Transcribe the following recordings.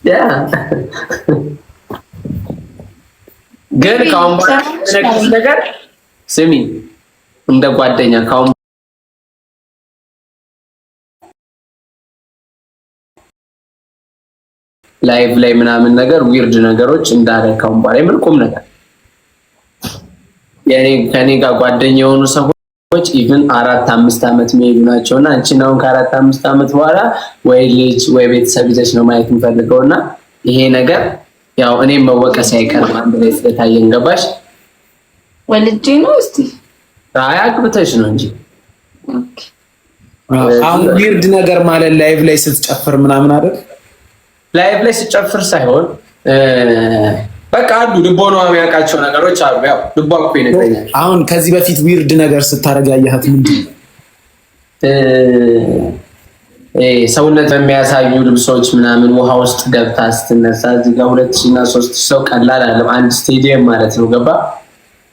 ያ ግን ካሁን በኋላ ነገር ስሚ እንደ ጓደኛ ካሁን ላይቭ ላይ ምናምን ነገር ዊርድ ነገሮች እንዳለ ካሁን በኋላ ምን ቁም ነገር ከኔ ጋር ጓደኛ የሆኑ ሰዎች ኢቭን 4-5 አመት የሚሄዱ ናቸውና አንቺን አሁን ከ4-5 አመት በኋላ ወይ ልጅ ወይ ቤተሰብ ይዘሽ ነው ማየት የምፈልገውና ይሄ ነገር ያው እኔም መወቀስ አይቀርም አንድ ላይ ስለታየን ገባሽ ወልጄ ነው እስቲ አያግብተሽ ነው እንጂ ኦኬ አሁን ዊርድ ነገር ማለት ላይቭ ላይ ስትጨፍር ምናምን አይደል ላይቭ ላይ ስትጨፍር ሳይሆን በቃ አሉ ልቦና የሚያውቃቸው ነገሮች አሉ ያው ልቧ እኮ ይነግረኛል አሁን ከዚህ በፊት ዊርድ ነገር ስታረጋ ያያት ምንድን ነው ሰውነት በሚያሳዩ ልብሶች ምናምን ውሃ ውስጥ ገብታ ስትነሳ እዚህ ጋር 2000 እና 3000 ሰው ቀላል አይደለም አንድ ስቴዲየም ማለት ነው ገባ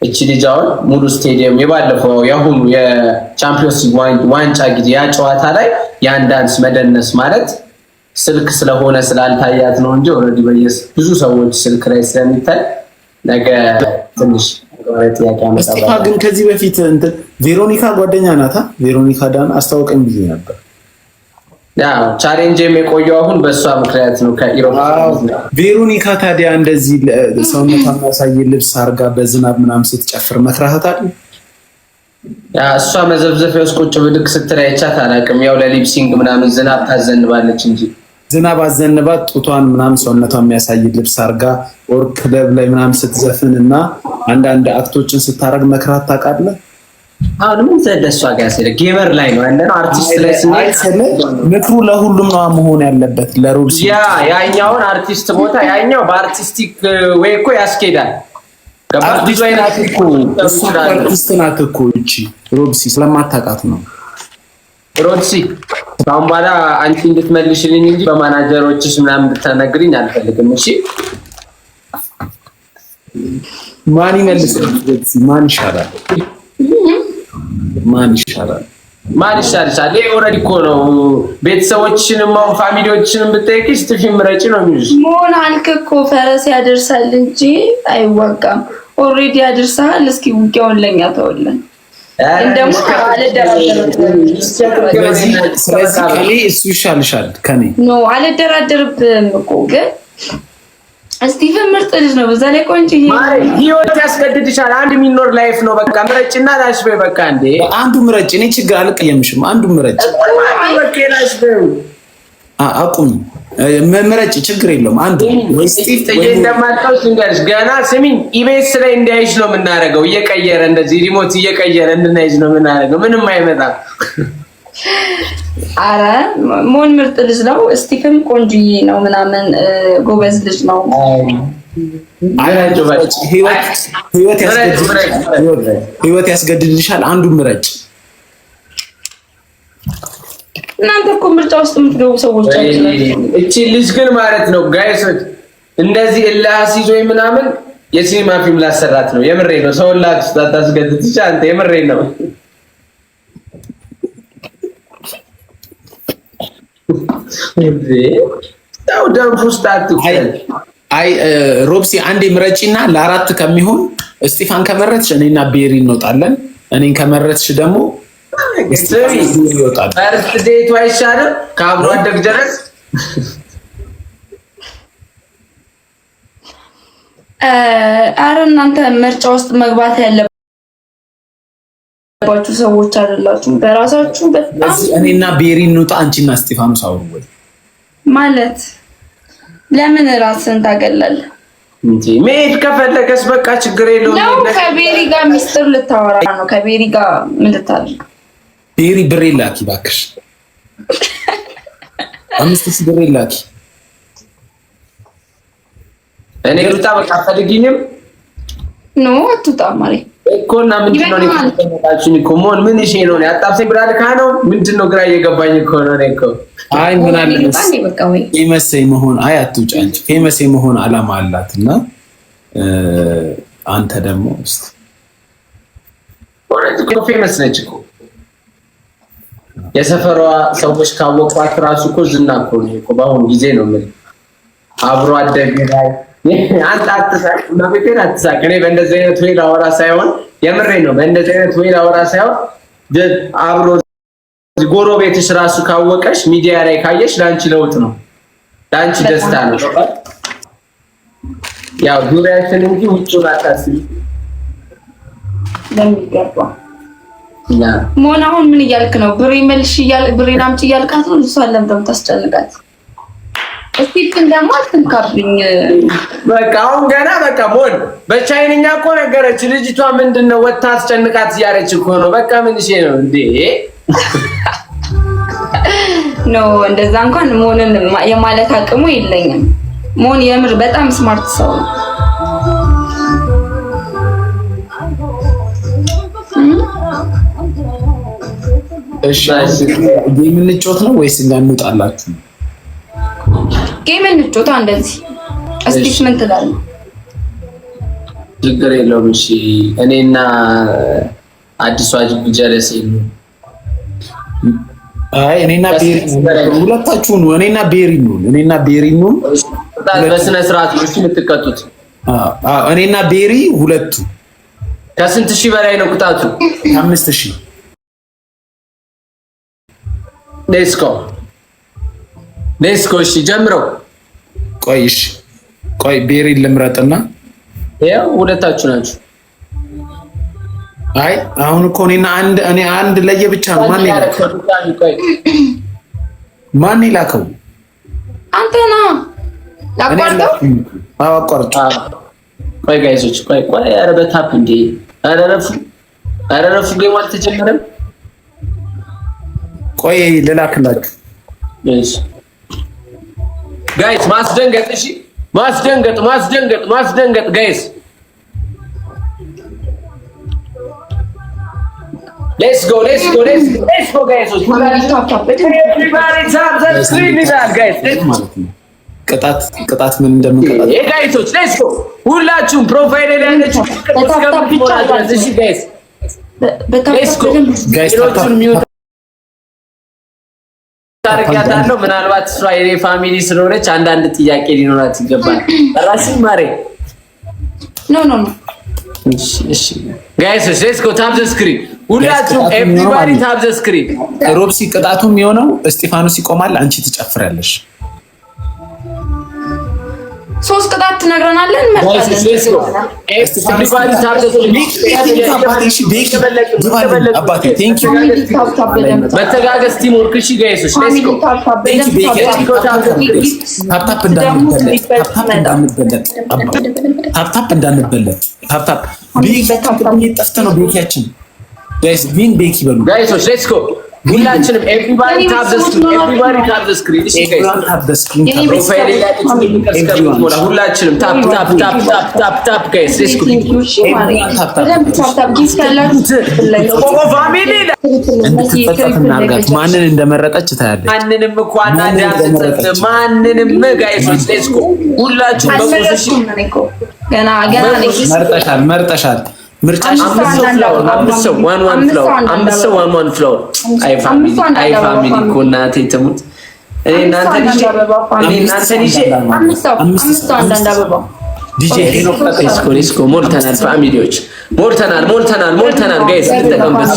እቺ ልጅ አሁን ሙሉ ስቴዲየም የባለፈው ያሁኑ የቻምፒዮንስ ሊግ ዋንጫ ጊዜ ያ ጨዋታ ላይ ያን ዳንስ መደነስ ማለት ስልክ ስለሆነ ስላልታያት ነው እንጂ ኦሬዲ ብዙ ሰዎች ስልክ ላይ ስለሚታይ ነገ ትንሽ ጥያቄ አመጣ ግን ከዚህ በፊት ቬሮኒካ ጓደኛ ናታ ቬሮኒካ ዳን አስተዋወቀኝ ብዬ ነበር ያው ቻሌንጅ የቆየው አሁን በእሷ ምክንያት ነው ከኢሮፕ ቬሮኒካ ታዲያ እንደዚህ ሰውነቷን ማሳይ ልብስ አርጋ በዝናብ ምናምን ስትጨፍር መክራሃታል ያ እሷ መዘብዘፊያ ውስጥ ቁጭ ብድቅ ስትል አይቻት አላውቅም ያው ለሊፕሲንግ ምናምን ዝናብ ታዘንባለች እንጂ ዝናብ አዘንባት ጡቷን ምናምን ሰውነቷን የሚያሳይ ልብስ አርጋ ኦር ክለብ ላይ ምናምን ስትዘፍን እና አንዳንድ አክቶችን ስታረግ መክራት ታውቃለህ አሁን ምን ዘለሷ ጋር ሲል ጌመር ላይ ነው ያለነው አርቲስት ላይ ስንል ምክሩ ለሁሉም ነው መሆን ያለበት ለሩብሲ ያኛውን አርቲስት ቦታ ያኛው በአርቲስቲክ ወይ እኮ ያስኬዳል አርቲስት ናት እኮ እቺ ሩብሲ ስለማታውቃት ነው ሮብሲ አሁን በኋላ አንቺ እንድትመልሽልኝ እንጂ በማናጀሮችሽ ምናምን እንድትነግሪኝ አልፈልግም እሺ ማን ይመልስልኝ ማን ይሻላል ማን ይሻላል ይሄ ኦሬዲ እኮ ነው ቤተሰቦችንም አሁን ፋሚሊዎችንም ብትጠይቂስ ትፊ ምረጪ ነው የሚሉሽ ሞን አልክ እኮ ፈረስ ያደርሳል እንጂ አይዋጋም ኦሬዲ ያደርሳል እስኪ ውጊያውን ለኛ ተወለን እንደም ስለዚህ ከኔ እሱ ይሻልሻል ከኔ ኖ አልደራደርብም እኮ ግን ስቲቨን ምርጥ ልጅ ነው በዛ ላይ ቆንጆ ህይወት ያስገድድሻል አንድ ሚኖር ላይፍ ነው በቃ ምረጭና ላሽበይ በቃ እንዴ አንዱ ምረጭ እኔ ችግር አልቀየምሽም አንዱ ምረጭ በቃ ላሽበይ አቁም ምረጭ ችግር የለውም አንዱ ወይ ስቲቭ ተየ እንደማጣው ሲንገርሽ ገና ስሚኝ ኢቤስ ላይ እንዳይሽ ነው የምናረገው እየቀየረ እንደዚህ ሪሞት እየቀየረ እንድናይሽ ነው የምናረገው ምንም አይመጣም አረ ሞን ምርጥ ልጅ ነው ስቲፈን ቆንጆዬ ነው ምናምን ጎበዝ ልጅ ነው አይራጆ ባጭ ህይወት ያስገድድልሻል አንዱ ምረጭ እናንተ እኮ ምርጫ ውስጥ የምትገቡ ሰዎች እቺ ልጅ ግን ማለት ነው ጋይሶች እንደዚህ እላስ ይዞኝ ምናምን የሲኒማ ፊልም ላሰራት ነው የምሬ ነው ሰውላት ታስገድድሽ አንተ የምሬ ነው ታው ደምፉስታት አይ ሮብሲ አንዴ ምረጪና ለአራት ከሚሆን ስቲፋን ከመረጥሽ እኔና ቤሪ እንወጣለን እኔን ከመረጥሽ ደግሞ ይወጣል ፈርስት ዴት አይሻልም ከአብሮ አደግ ድረስ አረ እናንተ ምርጫ ውስጥ መግባት ያለባችሁ ሰዎች አይደላችሁም በራሳችሁ በጣም እኔና ቤሪ እንውጣ አንቺና ስቲፋኖስ አውሩ ወይ ማለት ለምን ራስን ታገላለህ እንጂ መሄድ ከፈለገስ በቃ ችግር የለውም ነው ከቤሪ ጋር ሚስጥር ልታወራ ነው ከቤሪ ጋር ምን ልታደርግ ቤሪ ብሬ ላኪ እባክሽ 5000 ብሬ ላኪ እኔ ልጣ በቃ ፈልጊኝም ነው አትጣ ማሪ እኮና ምንድነው ለተመጣጣችን እኮ ምን እሺ ነው ያጣብሰኝ ብራልካ ነው ምንድነው ግራ እየገባኝ እኮ ነው እኔ እኮ አይ ምን አለ ፌመስ መሆን አይ አትውጭ አንቺ ፌመስ መሆን አላማ አላትና አንተ ደግሞ ኦሬንጅ እኮ ፌመስ ነች እኮ የሰፈሯ ሰዎች ካወቋት ራሱ እኮ ዝና እኮ ነው እኮ በአሁን ጊዜ ነው ምን አብሮ አደግ ላይ አንተ አትሳቅ፣ ለቤቴን አትሳቅ። እኔ በእንደዚህ አይነት ወይ ላወራ ሳይሆን የምሬን ነው። በእንደዚህ አይነት ወይ ላወራ ሳይሆን አብሮ ጎረቤትሽ ራሱ ካወቀሽ ሚዲያ ላይ ካየሽ ላንቺ ለውጥ ነው፣ ላንቺ ደስታ ነው። ያው ዙሪያችን እንጂ ውጭውን አታስቢ። ለሚገባ ሞን አሁን ምን እያልክ ነው? ብሬን አምጪ እያልካት ነው? እሷን ለምን እንደምታስጨንቃት እስቲ እንደማ አትንካብኝ። በቃ አሁን ገና በቃ ሞን በቻይንኛ እኮ ነገረች ልጅቷ። ምንድነው ወታ አስጨንቃት እያለች እኮ ነው። በቃ ምን እሺ ነው እንዴ? ኖ እንደዛ እንኳን ሞንን የማለት አቅሙ የለኝም። ሞን የምር በጣም ስማርት ሰው ነው። እሺ ጌም እንጫወት ነው ወይስ እንውጣላችሁ? ጌም እንጫወት እንደዚህ። እስቲ ምን ትላለህ? ችግር የለውም። እሺ እኔና አዲሷ ጀለስ ነው። አይ እኔና ቤሪ ሁለታችሁ ነው። እኔና ቤሪ ነው። እኔና ቤሪ ነው። በስነ ስርዓት ነው የምትቀጡት። እኔና ቤሪ ሁለቱ ከስንት ሺህ በላይ ነው ቅጣቱ? 5000 ሌስኮ እሺ ጀምረው። ቆይ ቤሪን ልምረጥና ያው ሁለታችሁ ናችሁ። አይ አሁን እኮ እኔ አንድ ለየብቻ ነው። ማን ይላከው? አንተ ነህ ላቋርጠው? አዎ አቋርጥ። ቆይ ጋይሶች ቆይ ኧረ በታፕ እንዴ! ኧረ ረፉ ጌም አልተጀመረም። ቆይ ልላክላችሁ። እሺ ጋይስ ማስደንገጥ። እሺ ማስደንገጥ ጋይስ Let's go guys. ቅጣት ምን እንደምንቀጣት ጋይሶች ሌትስ ጎ። ሁላችሁም ፕሮፋይል ላይ ያለችሁ እሺ ጋይስ ሌትስ ጎ። ሌሎቹን ሚውት ታርቂያታለሁ። ምናልባት እሷ የኔ ፋሚሊ ስለሆነች አንዳንድ ጥያቄ ሊኖራት ይገባል። ራስን ማሬ ኖ እሺ ጋይስ ሌትስ ጎ። ታፕ ዘ ስክሪን ሁላችሁም ኤቭሪባዲ ታፕ ዘ ስክሪን። ሮብሲ ቅጣቱ የሚሆነው እስጢፋኖስ ይቆማል፣ አንቺ ትጨፍራለሽ። 3 ቅጣት ትነግረናለን። መተጋገዝ ቲም ወርክ። እሺ ጋይሶች ታፕታፕ እንዳንበለጥ ጠፍተህ ነው ቤኪያችን ጋይስ ቢን ቤኪ በሉ ጋይሶች ሌትስ ጎ። ሁላችንም ኤቭሪባዲ ታፕ ዘ ስክሪን። እሺ ጋይስ ሁላችንም ታፕ ጋይስ ሌትስ ጎ። እንድትጸጸት እናድርጋት። ማንን እንደመረጠች ታያለች። ማንንም እኮ አናዳምጥም። ማንንም ጋይሶች ሌትስ ጎ። ሁላችሁም በቆሽ ገና መርጠሻል። ምርጫሽ አምስት ሰው ዋን ፍላወር። አይ ፋሚሊ እኮ እናቴ ትሙት። እናንተ ዲጄ ሄኖክ ሌትስ ጎ። ሞልተናል ፋሚሊዎች ሞልተናል ጋይስ እንጠቀምበት።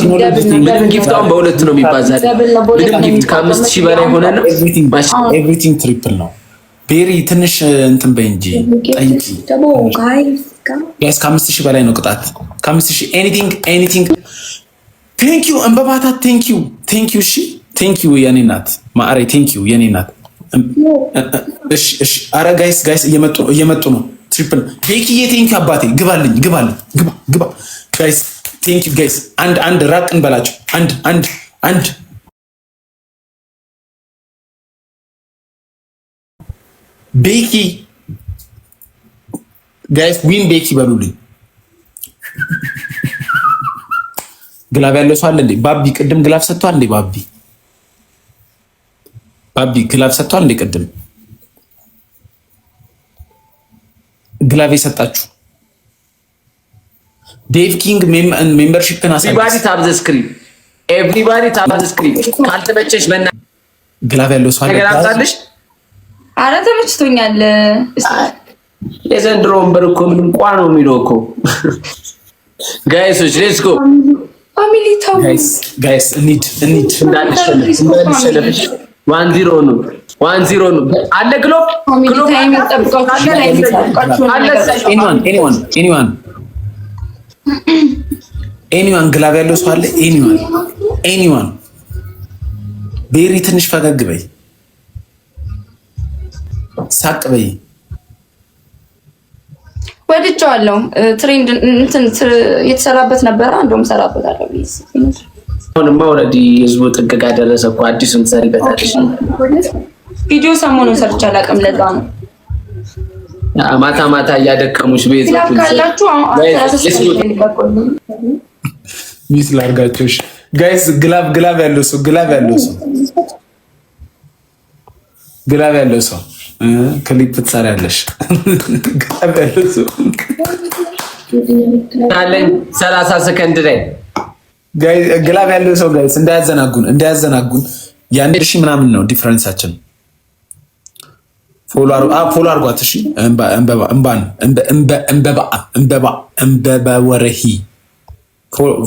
ምንም ጊፍት አሁን በሁለት ነው የሚባዛል። ምንም ጊፍት ከ5000 በላይ ሆነ ነው። ኤቭሪቲንግ ትሪፕል ነው። ቤሪ ትንሽ እንትን በይ እንጂ ጠይቂ ጋይስ። ከ5000 በላይ ነው ቅጣት። ከ5000 ኤኒቲንግ። ቴንክ ዩ እንበባታት። ቴንክ ዩ እሺ ቴንክ ዩ የኔ ናት ማዕሬ። ቴንክ ዩ የኔ ናት። እሺ አረ ጋይስ እየመጡ ነው። ትሪፕል ቤኪዬ ቴንክ ዩ አባቴ። ግባልኝ ግባ ጋይስ። ቴንክ ዩ ጋይስ። አንድ ራቅ እንበላቸው። አንድ ቤኪ ጋይስ ዊን ቤኪ በሉልኝ። ግላብ ያለው ሰው አለ እንዴ? ባቢ ቅድም ግላብ ሰጥቷል እንዴ? ባቢ ግላብ ሰጥቷል እንዴ? ቅድም ግላብ የሰጣችሁ ዴቭ ኪንግ ሜምበርሺፕን ኤቭሪባዲ ታፕ ዘ ስክሪን ካልተመቸሽ በእናትህ ግላብ ያለው ሰው አለ። አረ ተመችቶኛል። የዘንድሮ ወንበር እኮ ምንም ቋ ነው የሚለው እኮ። ጋይሶች ሌትስ ጎ ፋሚሊ ታው ጋይስ እንሂድ እንዳንሸነፍ 1-0 ነው 1-0 ነው አለ ግሎ ታይም ተጠብቃችሁ ኤኒዋን ግላብ ያለው ሰው አለ? ኤኒዋን ቤሪ ትንሽ ፈገግ በይ፣ ሳቅ በይ። ወድጄዋለሁ። ትሬንድ እንትን የተሰራበት ነበር። እንደውም ሰራበታለሁ። አሁንማ ኦልሬዲ ህዝቡ ጥግ ጋር ደረሰ እኮ። አዲሱን ትሰሪበታለሽ። ቪዲዮ ሰሞኑን ሰርቼ አላውቅም። ለዛ ነው ማታ ማታ እያደከሙሽ ቤት ካላችሁ ሚስ ላርጋችሁ ጋይስ። ግላብ ያለው ሰው ክሊፕ ትሰሪያለሽ። ግላብ ያለው ሰው አለኝ 30 ሰከንድ ላይ ግላብ ያለው ሰው ጋይስ እንዳያዘናጉን። የአንድ ሺህ ምናምን ነው ዲፍረንሳችን። ፎሎ አርጓት። እሺ እንበባ ወረሂ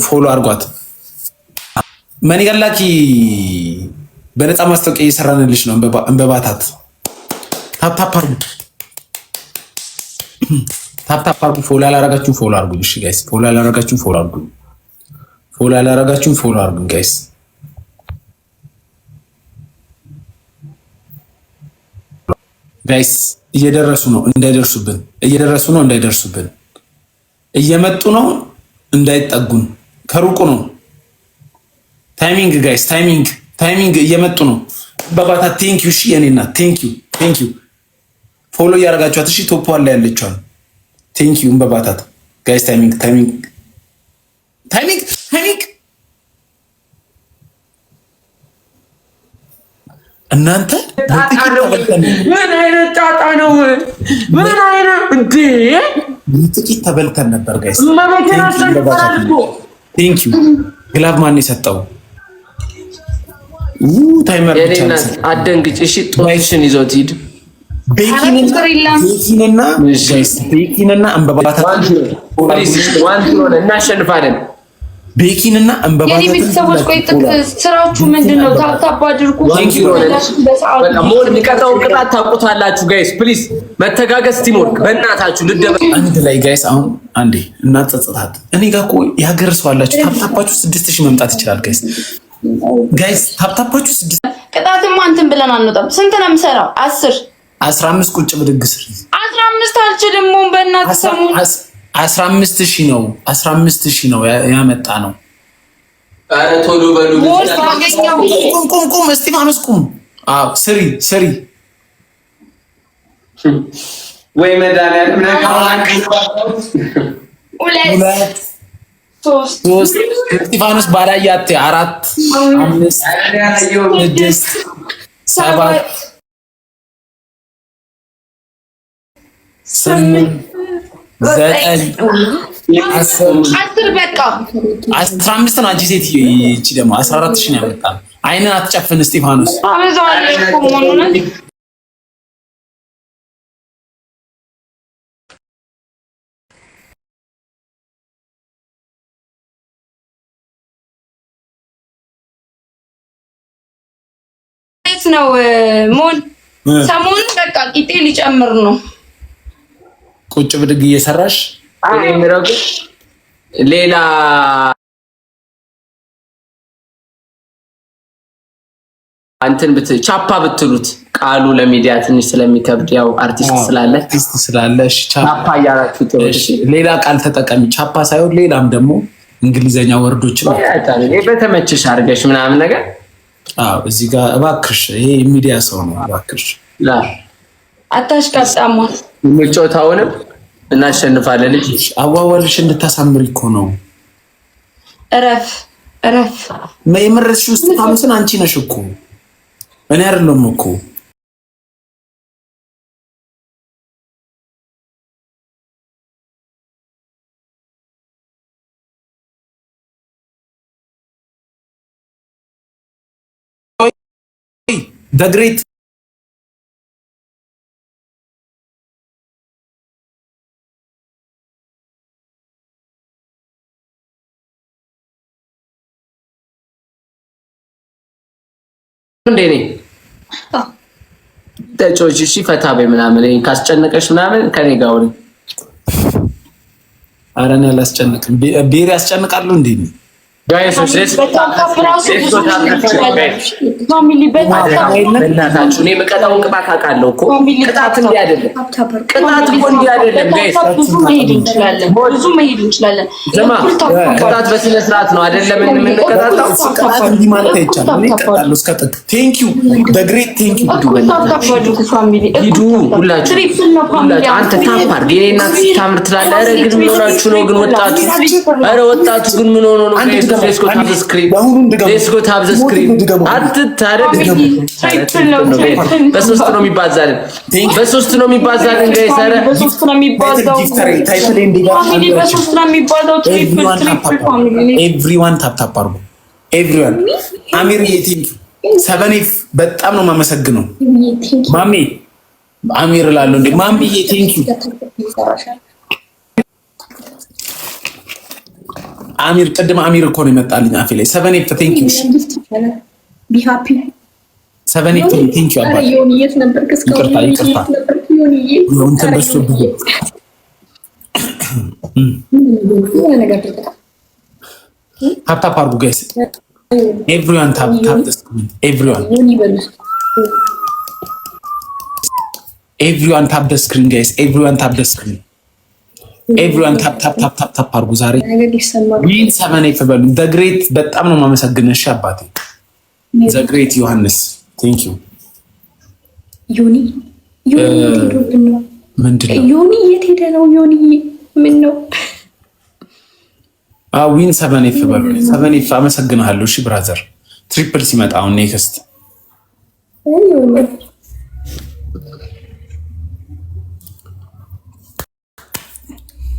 ፎሎ አርጓት። ማን ያላኪ በነፃ ማስታወቂያ እየሰራንልሽ ነው። እንበባታት ታፕ አርጉ። ፎሎ ያላረጋችሁ ፎሎ አርጉ። እሺ ጋይስ ፎሎ ያላረጋችሁ ፎሎ አርጉ ጋይስ። ጋይስ እየደረሱ ነው እንዳይደርሱብን። እየመጡ ነው እንዳይጠጉን። ከሩቁ ነው። ታይሚንግ ጋይስ ታይሚንግ እየመጡ ነው። በባታ ቴንክ ዩ። እሺ የኔና ቴንክ ዩ ፎሎ እያደረጋችኋት። እሺ ቶፕ ላይ ያለችዋል። ቴንክ ዩ በባታት ጋይስ። ታይሚንግ እናንተ ምን አይነት ጣጣ ነው? ምን አይነት እንዴ! ጥቂት ተበልተን ነበር ጋይስ። ቴንክ ዩ ግላብ ማን የሰጠው? ታይመር ብቻ ነው። አደንግጭ። እሺ ጦሽን ይዞት ሂድ። ቤኪንና እንበባታ እናሸንፋለን። ቤኪንና እንበባታ ቤተሰቦች ቆይ ስራችሁ ምንድን ነው? ታፕ አድርጉ። ሞር የሚቀጣውን ቅጣት ታውቁታላችሁ ጋይስ። ፕሊዝ መተጋገዝ። ቲሞርክ በእናታችሁ ልደበ አንድ ላይ ጋይስ። አሁን አንዴ እናጸጽታት። እኔ ጋር እኮ የሀገር ሰው አላችሁ። ታፕታፓችሁ 6000 መምጣት ይችላል ጋይስ። ታፕታፓችሁ 6000 ቅጣትማ እንትን ብለን አንወጣም። ስንት ነው የምሰራው? 15 ቁጭ ብድግ ስር 15 አልችልም። በእናትህ ሰሙ 15,000 ነው። 15,000 ነው ያመጣ ነው። አረ ቶሎ በሉ። ቁም እስጢፋኖስ ቁም። አዎ ስሪ ወይ መድኃኒዓለም ሁለት ሶስት እስጢፋኖስ ባላያት 4 5 6 7 8 10 በቃ 15 ነው። አንቺ ሴት እቺ ደግሞ 14,000 ነው ያመጣ። አይንን አትጨፍን እስጢፋኖስ። ነው ሞን ሰሞኑን በቃ ቂጤ ሊጨምር ነው። ቁጭ ብድግ እየሰራሽ ሌላ አንተን ቻፓ ብትሉት ቃሉ ለሚዲያ ትንሽ ስለሚከብድ ያው አርቲስት ስላለሽ ቻፓ ያላችሁ ጥሩሽ። ሌላ ቃል ተጠቀሚ። ቻፓ ሳይሆን ሌላም ደግሞ እንግሊዘኛ ወርዶች ነው በተመቸሽ አድርገሽ ምናምን ነገር። አዎ እዚህ ጋር እባክሽ፣ ይሄ ሚዲያ ሰው ነው። እባክሽ አታሽቃጣማ። ምጮታውንም እናሸንፋለን። ልጅ አዋዋልሽ እንድታሳምሪ እኮ ነው። እረፍ የምረሽ ውስጥ ታምስን አንቺ ነሽ እኮ እኔ አይደለም እኮ። The great እንዴ ነኝ ተጮች እሺ ፈታ በይ ምናምን ካስጨነቀሽ ምናምን ከኔ ጋር ወሬ አረን ያላስጨንቅም ቤሪ ያስጨንቃሉ እንዴ ጋይስ ፋሚሊ በእናታችሁ እኔ የምቀጣውን ቅጣት አውቃለሁ እኮ ቅጣት እንዲህ አይደለም ቅጣት እኮ እንዲህ አይደለም ጋይስ ብዙ መሄድ እንችላለን ቅጣት በስነ ስርዓት ነው አይደለም የምንቀጣጣው ቅጣት እንዲህ ማለት አይቻልም እኔ እቀጣለሁ እስከ ጥግ ቴንክ ዩ ዘ ግሬት ቴንክ ዩ ሂዱ ሁላችሁ አንተ ታፓር የኔና ታምር ትላለህ ኧረ ግን ምን ሆናችሁ ነው ግን ወጣቱ ኧረ ወጣቱ ግን ምን ሆኖ ነው Let's go have the screen. Let's go have the screen. አትታረድ በሶስት ነው የሚባዛልን በሶስት ነው የሚባዛልን ጋይስ ኧረ በሶስት ነው የሚባዛው በሶስት ነው የሚባዛው ኤቭሪዋን ታፕ ታፕ አድርጉ ኤቭሪዋን አሚር ቲንክ ሰቨኒፍ በጣም ነው የማመሰግነው ማሜ አሚር እላለሁ እንዴ ማምዬ ቴንክ ዩ አሚር ቅድም አሚር እኮ ነው የመጣልኝ አፌ ላይ 7 ቴንክ ዩ ቢ ሃፒ 7 ቴንክ ዩ አባ ዮኒየት ነበር ከስካው ዮኒዬ እንትን በዝቶብኝ ታፕ ታፕ አድርጉ ጋይስ ኤቭሪዋን ታፕ ታፕ ኤቭሪዋን ኤቭሪዋን ታፕ ደ ስክሪን ጋይስ ኤቭሪዋን ታፕ ደ ስክሪን ኤቭሪዋን ታፕ ታፕ ታፕ ታፕ ታፕ አድርጉ ዛሬ ዊን 7 በሉ ዘ ግሬት በጣም ነው የማመሰግነሽ አባቴ ዘ ግሬት ዮሐንስ ቴንክ ዩ ዮኒ ምንድን ነው ዮኒ የት ሄደ ነው ዮኒ ምን ነው ዊን 7 በሉ 7 አመሰግናለሁ እሺ ብራዘር ትሪፕል ሲመጣ አሁን ኔክስት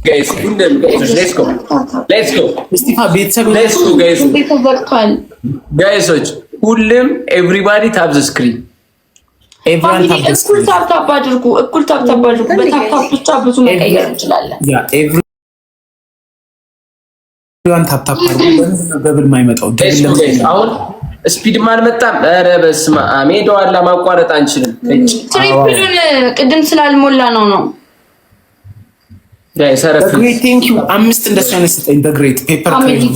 guys let's go እስቲፋ ቤተሰብ let's go guys ሁሉም everybody tap the screen ኤቭሪዋን ታፕ ደ እኩል ታፕ አድርጉ እኩል ታፕ አድርጉ በታፕ ብቻ ብዙ መቀየር እንችላለን ያ ኤቭሪዋን ታፕ አድርጉ በምንድነው ደብል የማይመጣው አሁን ስፒድም አልመጣም ኧረ በስመ አብ ሄደዋል ማቋረጥ አንችልም ትሪፕሉን ቅድም ስላልሞላ ነው ጋይስ አረፍ ቴንክ ዩ አምስት እንደሱ አይነት ስጠኝ ዘ ግሬት ፔፐር ፋሚሊ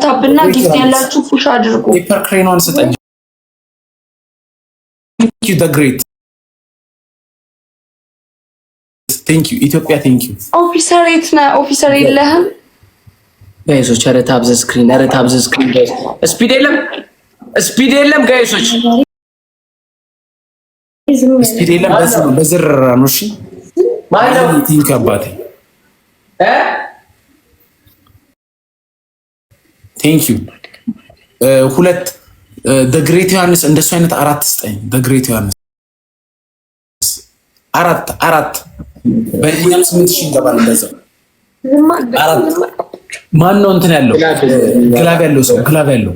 ታፕ እና ጊፍት ያላችሁ ፑሽ አድርጉ ፔፐር ክሬኗን ስጠኝ ቴንክ ዩ ዘ ግሬት ቴንክ ዩ ኢትዮጵያ ቴንክ ዩ ኦፊሰር የለህም ጋይሶች ኧረ ታፕ ዘ ስክሪን ጋይስ ስፒድ የለም ጋይሶች ስፒድ የለም በዚህ ነው በዝርራ ነው እሺ ማነው ቲንክ አባቴ ቴንክ ዩ ሁለት ዘ ግሬት ዮሐንስ እንደሱ አይነት አራት ስጠኝ ዘ ግሬት ዮሐንስ አራት በእኛም 8000 ይገባል እንደዛው አራት ማን ነው እንትን ያለው ግላቭ ያለው ሰው ግላቭ ያለው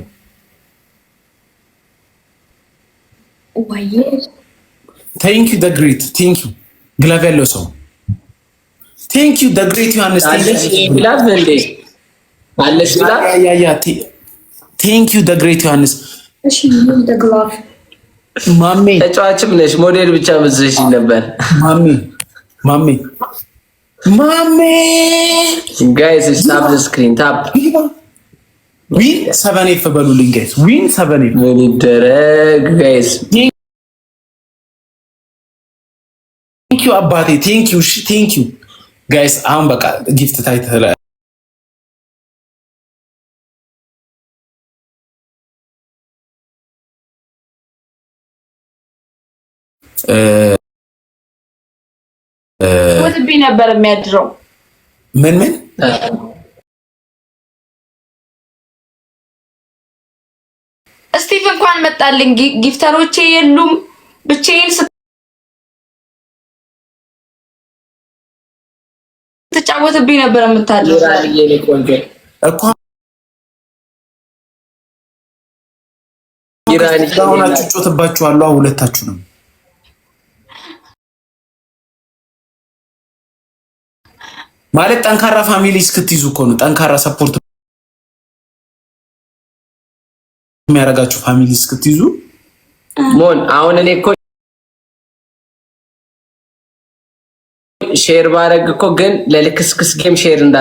ዋዬ ቴንክ ዩ ዘ ግሬት ቴንክ ዩ ግላቭ ያለው ሰው ቴንክ ዩ ዘ ግሬት ዮሐንስ ግላቭ እንዴ አለሽ ግላቭ ያ ቴንክ ዩ ዘ ግሬት ዮሐንስ እሺ ዘ ግላቭ ማሜ ተጫዋችም ነሽ ሞዴል ብቻ ብዝሽ ነበር ማሜ ጋይስ ስታፕ ዘ ስክሪን ታፕ ዊን 7 በሉልኝ ጋይስ ዊን 7 ምን ይደረግ ጋይስ ቴንክ ዩ አባቴ ቴንክ ዩ እሺ ቴንክ ዩ ጋይስ አሁን በቃ ጊፍት ታይተለ ወጥቢ ነበር የሚያድረው ምን ስቲቭ እንኳን መጣልኝ ጊፍተሮቼ የሉም ብቻዬን ስትጫወትብኝ ነበር የምታድረው እኮ ኢራን ሆናችሁ ጮትባችኋለሁ ሁለታችሁንም ማለት ጠንካራ ፋሚሊ እስክትይዙ እኮ ነው ጠንካራ ሰፖርት የሚያደርጋችሁ ፋሚሊ እስክትይዙ ሞን አሁን እኔ እኮ ሼር ባረግ እኮ ግን ለልክስክስ ጌም ሼር እንዳ